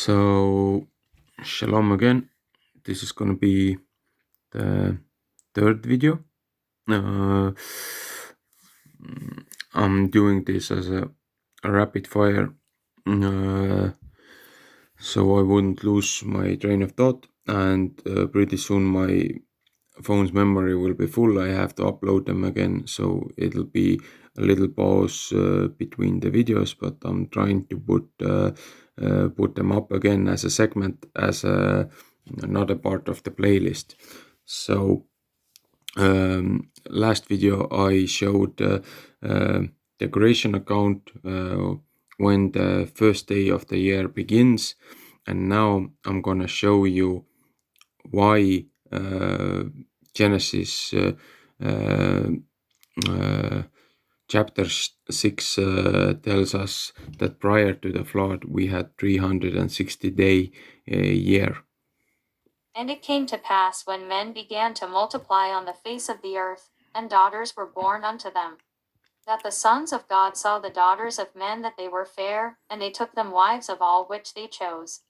So, shalom again. This is gonna be the third video. Uh, I'm doing this as a rapid fire, so I wouldn't lose my train of thought, and pretty soon my phone's memory will be full. I have to upload them again, so it'll be a little pause between the videos, but I'm trying to put them up again as a segment, as another part of the playlist. So last video I showed the creation account when the first day of the year begins, and now I'm gonna show you why Genesis chapter 6 tells us that prior to the flood we had 360-day year. And it came to pass when men began to multiply on the face of the earth, and daughters were born unto them, that the sons of God saw the daughters of men that they were fair, and they took them wives of all which they chose.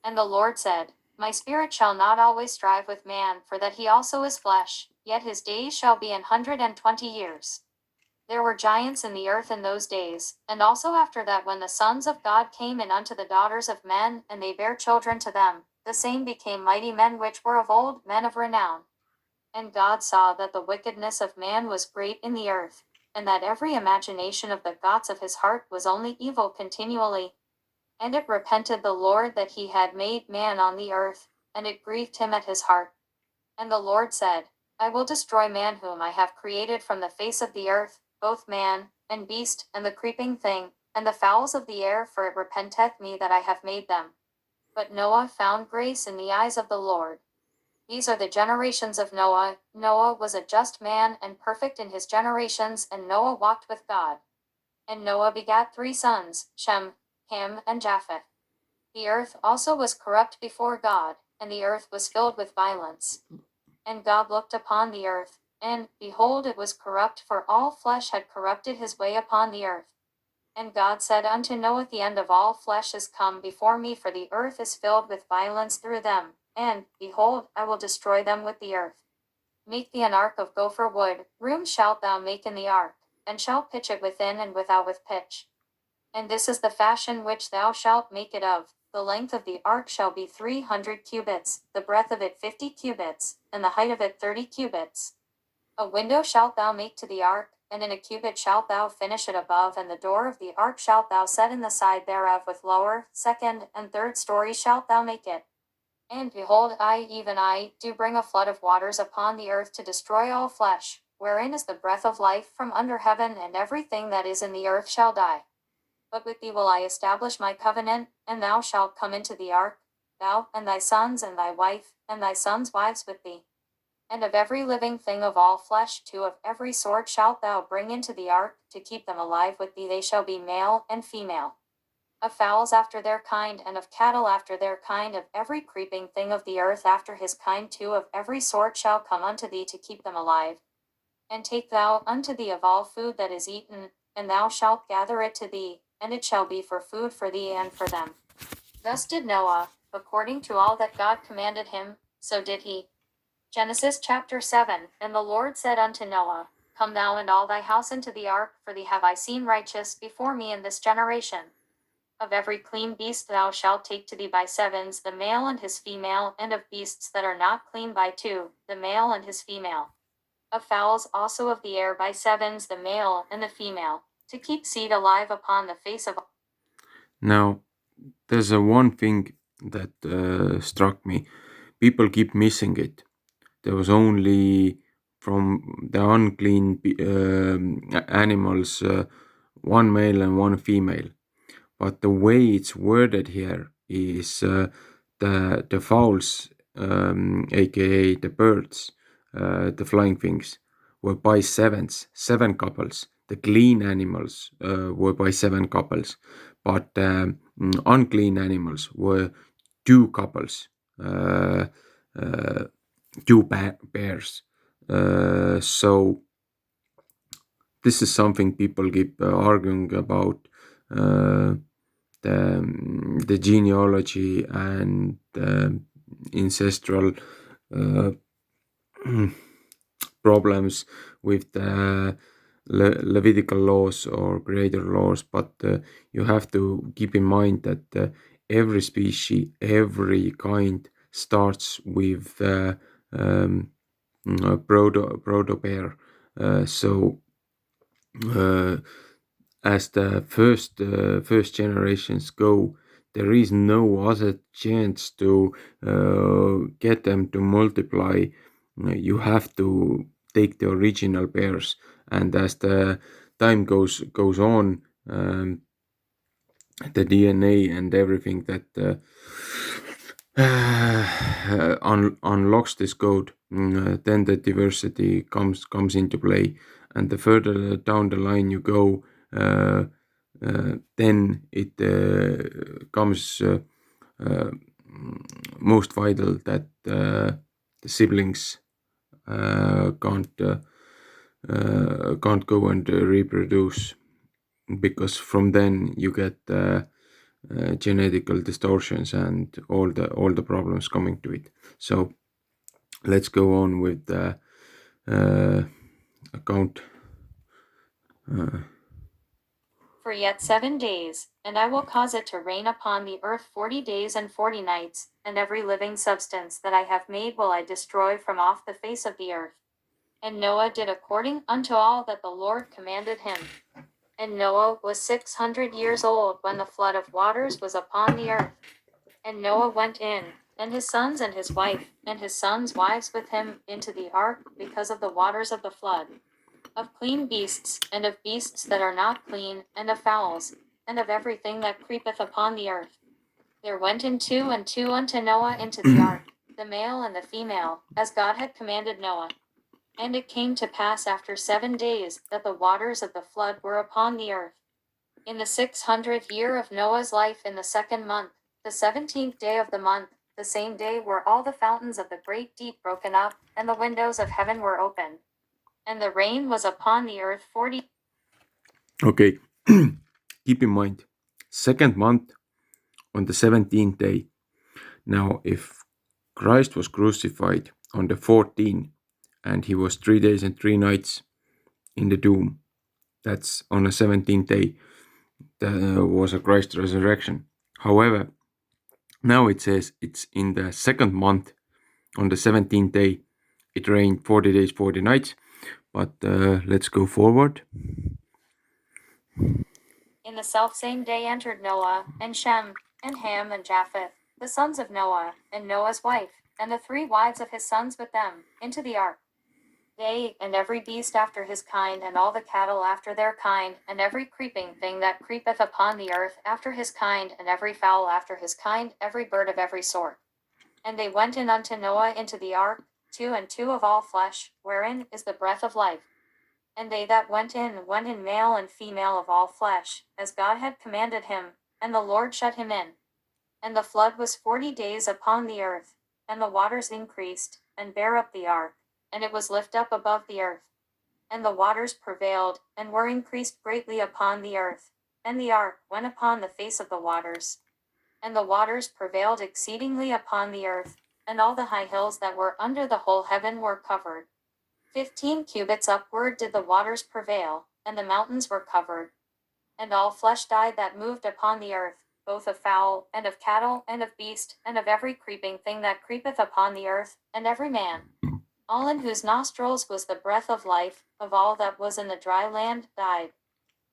And the Lord said, My spirit shall not always strive with man, for that he also is flesh, yet his days shall be 120 years. There were giants in the earth in those days, and also after that, when the sons of God came in unto the daughters of men, and they bare children to them, the same became mighty men which were of old, men of renown. And God saw that the wickedness of man was great in the earth, and that every imagination of the thoughts of his heart was only evil continually. And it repented the Lord that he had made man on the earth, and it grieved him at his heart. And the Lord said, I will destroy man whom I have created from the face of the earth, both man, and beast, and the creeping thing, and the fowls of the air, for it repenteth me that I have made them. But Noah found grace in the eyes of the Lord. These are the generations of Noah. Noah was a just man and perfect in his generations, and Noah walked with God. And Noah begat 3 sons, Shem, Ham, and Japheth. The earth also was corrupt before God, and the earth was filled with violence. And God looked upon the earth, and, behold, it was corrupt, for all flesh had corrupted his way upon the earth. And God said unto Noah, The end of all flesh is come before me, for the earth is filled with violence through them, and, behold, I will destroy them with the earth. Make thee an ark of gopher wood, room shalt thou make in the ark, and shalt pitch it within and without with pitch. And this is the fashion which thou shalt make it of. The length of the ark shall be 300 cubits, the breadth of it 50 cubits, and the height of it 30 cubits. A window shalt thou make to the ark, and in a cubit shalt thou finish it above, and the door of the ark shalt thou set in the side thereof, with lower, second, and third story shalt thou make it. And behold, I, even I, do bring a flood of waters upon the earth to destroy all flesh, wherein is the breath of life from under heaven, and everything that is in the earth shall die. But with thee will I establish my covenant, and thou shalt come into the ark, thou, and thy sons, and thy wife, and thy sons' wives with thee. And of every living thing of all flesh, 2 of every sort shalt thou bring into the ark, to keep them alive with thee. They shall be male and female. Of fowls after their kind, and of cattle after their kind, of every creeping thing of the earth after his kind, 2 of every sort shall come unto thee, to keep them alive. And take thou unto thee of all food that is eaten, and thou shalt gather it to thee, and it shall be for food for thee and for them. Thus did Noah, according to all that God commanded him, so did he. Genesis chapter 7. And the Lord said unto Noah, Come thou and all thy house into the ark, for thee have I seen righteous before me in this generation. Of every clean beast thou shalt take to thee by 7s, the male and his female, and of beasts that are not clean by 2, the male and his female. Of fowls also of the air by 7s, the male and the female, to keep seed alive upon the face of. Now, there's one thing that struck me. People keep missing it. There was only from the unclean animals one male and one female. But the way it's worded here is the fowls, aka the birds, the flying things, were by 7s, 7 couples. The clean animals were by 7 couples, but unclean animals were 2 couples, uh, uh, 2 pairs. So this is something people keep arguing about. the genealogy and ancestral uh, problems with the Levitical laws or creator laws, but you have to keep in mind that every species, every kind starts with um, a proto bear. So uh, as the first generations go, there is no other chance to get them to multiply. You have to take the original pairs, and as the time goes on, the DNA and everything that unlocks this code, then the diversity comes into play, and the further down the line you go, then it comes uh, most vital that the siblings can't go and reproduce, because from then you get genetical distortions and all the problems coming to it. So let's go on with the account. For yet 7 days, and I will cause it to rain upon the earth 40 days and 40 nights, and every living substance that I have made will I destroy from off the face of the earth. And Noah did according unto all that the Lord commanded him. And Noah was 600 years old when the flood of waters was upon the earth. And Noah went in, and his sons and his wife, and his sons' wives with him, into the ark, because of the waters of the flood, of clean beasts, and of beasts that are not clean, and of fowls, and of everything that creepeth upon the earth. There went in 2 and 2 unto Noah into the ark, the male and the female, as God had commanded Noah. And it came to pass after 7 days, that the waters of the flood were upon the earth. In the 600th year of Noah's life, in the 2nd month, the 17th day of the month, the same day were all the fountains of the great deep broken up, and the windows of heaven were opened. And the rain was upon the earth 40. Okay, keep in mind, second month on the 17th day. Now, if Christ was crucified on the 14th and he was 3 days and 3 nights in the tomb, that's on the 17th day. That was a Christ resurrection. However, now it says it's in the second month on the 17th day. It rained 40 days, 40 nights. But let's go forward. In the selfsame day entered Noah, and Shem, and Ham, and Japheth, the sons of Noah, and Noah's wife, and the 3 wives of his sons with them, into the ark. They, and every beast after his kind, and all the cattle after their kind, and every creeping thing that creepeth upon the earth after his kind, and every fowl after his kind, every bird of every sort. And they went in unto Noah into the ark, 2 and 2 of all flesh, wherein is the breath of life. And they that went in male and female of all flesh, as God had commanded him, and the Lord shut him in. And the flood was 40 days upon the earth, and the waters increased, and bare up the ark, and it was lift up above the earth. And the waters prevailed, and were increased greatly upon the earth, and the ark went upon the face of the waters. And the waters prevailed exceedingly upon the earth, and all the high hills that were under the whole heaven were covered. 15 cubits upward did the waters prevail, and the mountains were covered. And all flesh died that moved upon the earth, both of fowl, and of cattle, and of beast, and of every creeping thing that creepeth upon the earth, and every man, all in whose nostrils was the breath of life, of all that was in the dry land, died.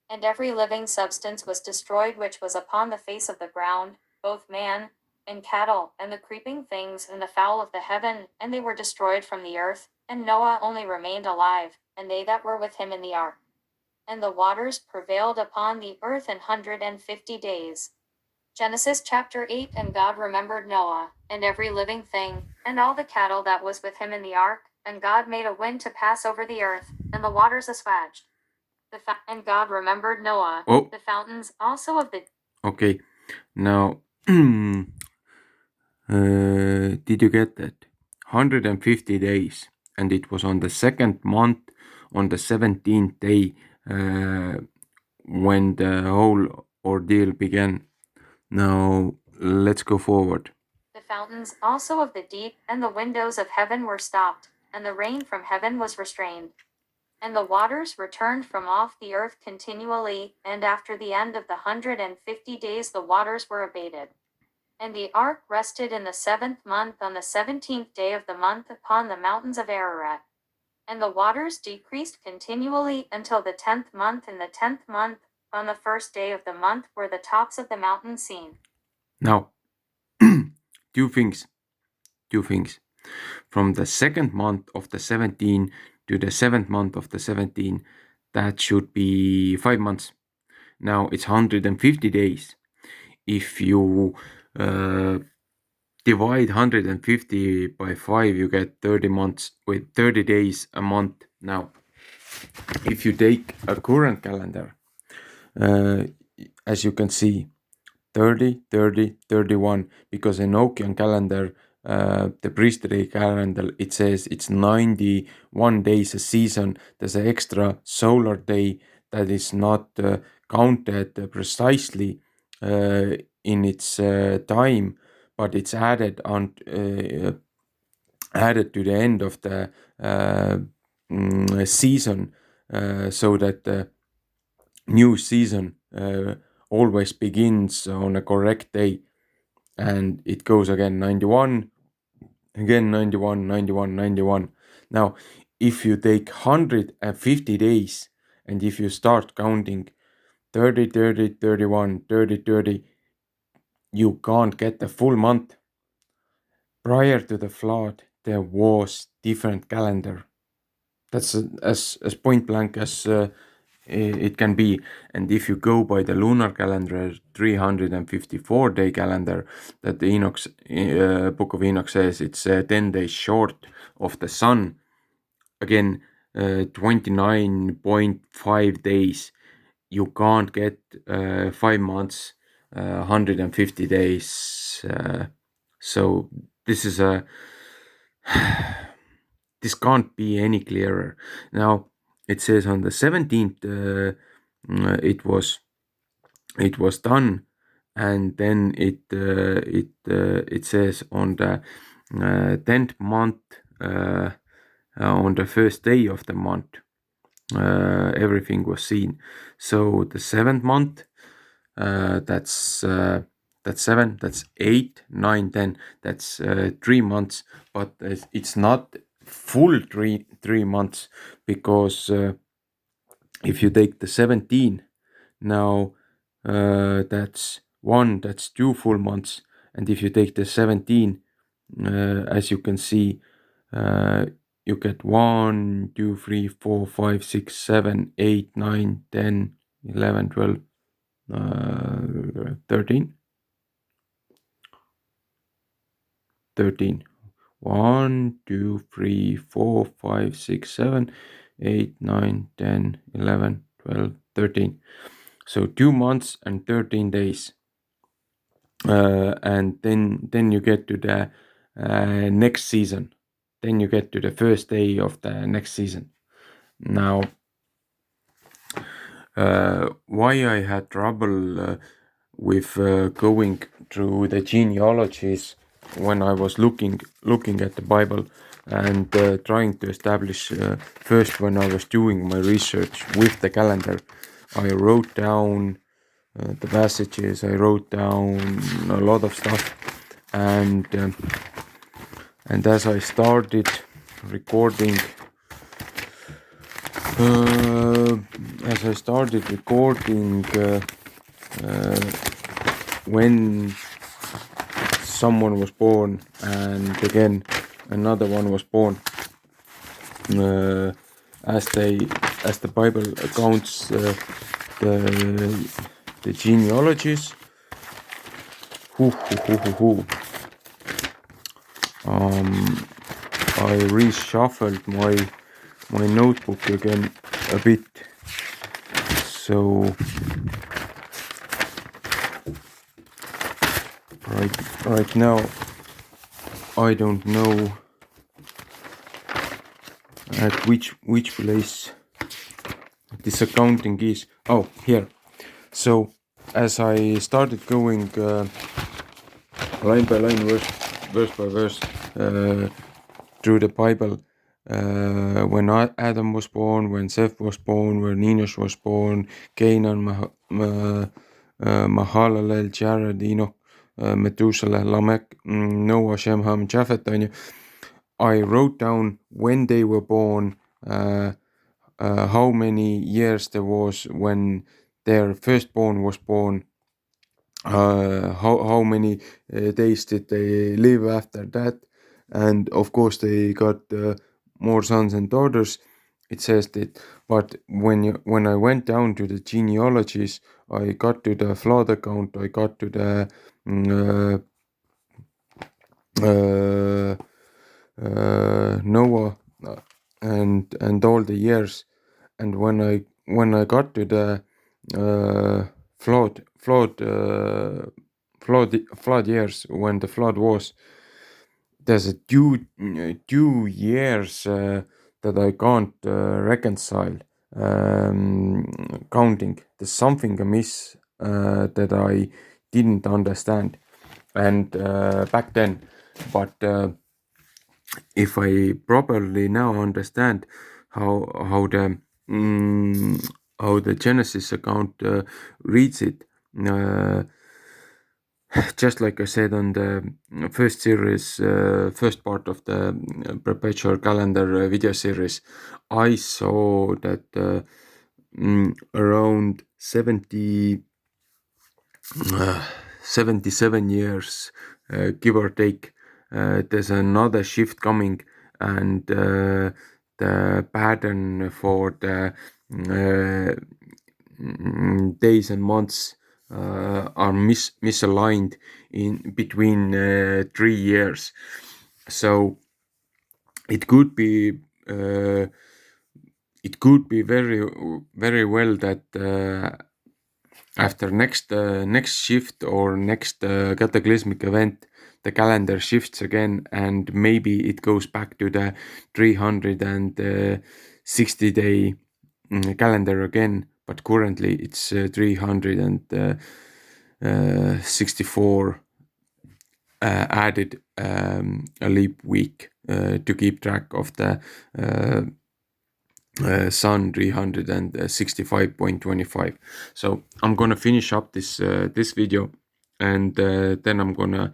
And every living substance was destroyed which was upon the face of the ground, both man, and cattle, and the creeping things, and the fowl of the heaven, and they were destroyed from the earth, and Noah only remained alive, and they that were with him in the ark. And the waters prevailed upon the earth 150 days. Genesis chapter 8. And God remembered Noah, and every living thing, and all the cattle that was with him in the ark, and God made a wind to pass over the earth, and the waters assuaged. And God remembered Noah, Oh, the fountains also of the. okay. Now, did you get that? 150 days, and it was on the second month, on the 17th day, when the whole ordeal began. Now let's go forward. The fountains also of the deep and the windows of heaven were stopped, and the rain from heaven was restrained. And the waters returned from off the earth continually, and after the end of the 150 days the waters were abated. And the ark rested in the 7th month on the 17th day of the month upon the mountains of Ararat. And the waters decreased continually until the 10th month. In the 10th month, on the 1st day of the month, were the tops of the mountains seen. Now, two things. From the 2nd month of the 17 to the 7th month of the 17, that should be 5 months. Now it's 150 days. If you divide 150 by 5, you get 30 months with 30 days a month. Now, if you take a current calendar, uh, as you can see, 30, 30, 31, because enochian calendar, the priestly calendar, it says it's 91 days a season. There's an extra solar day that is not counted precisely in its time, but it's added to the end of the season, so that the new season always begins on a correct day, and it goes again 91, again 91, 91, 91. Now, if you take 150 days and if you start counting 30, 30, 31, 30, 30, you can't get the full month. Prior to the flood, there was different calendar. That's as point blank as it can be. And if you go by the lunar calendar, 354-day calendar, that the Book of Enoch says it's 10 days short of the sun. Again, 29.5 days. You can't get 5 months, 150 days. So this is a this can't be any clearer. Now it says on the 17th it was done, and then it says on the 10th month, on the first day of the month, everything was seen. So the 7th month, that's 7, that's 8, 9, 10, that's 3 months, but it's not full three months, because if you take the 17, now that's 2 full months, and if you take the 17, as you can see, you get 1, 2, 3, 4, 5, 6, 7, 8, 9, 10, 11, 12, 13. 13. 1, 2, 3, 4, 5, 6, 7, 8, 9, 10, 11, 12, 13. So 2 months and 13 days. And then you get to the next season. Then you get to the first day of the next season. Now, why I had trouble with going through the genealogies when I was looking at the Bible and trying to establish, first when I was doing my research with the calendar, I wrote down the passages, I wrote down a lot of stuff, and as I started recording, when someone was born and again another one was born, as the Bible accounts the genealogies. I reshuffled my notebook again a bit, so right now I don't know at which place this accounting is. Oh, here. So as I started going line by line, verse by verse through the Bible, when Adam was born, when Seth was born, when Enosh was born, Canaan, Mahalalel, Jared, Enoch, Methuselah, Lamech, Noah, Shem, Ham, Japheth, on you. I wrote down when they were born, how many years there was when their firstborn was born, how many days did they live after that, and of course they got more sons and daughters. It says that, but when I went down to the genealogies, I got to the flood account, I got to the Noah, and all the years, and when I got to the flood years, when the flood was, there's a two years that I can't reconcile counting. There's something amiss that I didn't understand, and back then, but if I properly now understand how the how the Genesis account reads it, just like I said on the first series, first part of the perpetual calendar video series, I saw that around 77 years, give or take, there's another shift coming, and the pattern for the days and months are misaligned in between 3 years. So it could be very well that after next shift or next cataclysmic event, the calendar shifts again, and maybe it goes back to the 360-day calendar again. But currently it's 364 added a leap week to keep track of the sun 365.25. So I'm gonna finish up this video, and then I'm gonna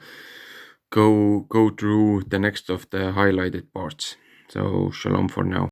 go through the next of the highlighted parts. So shalom for now.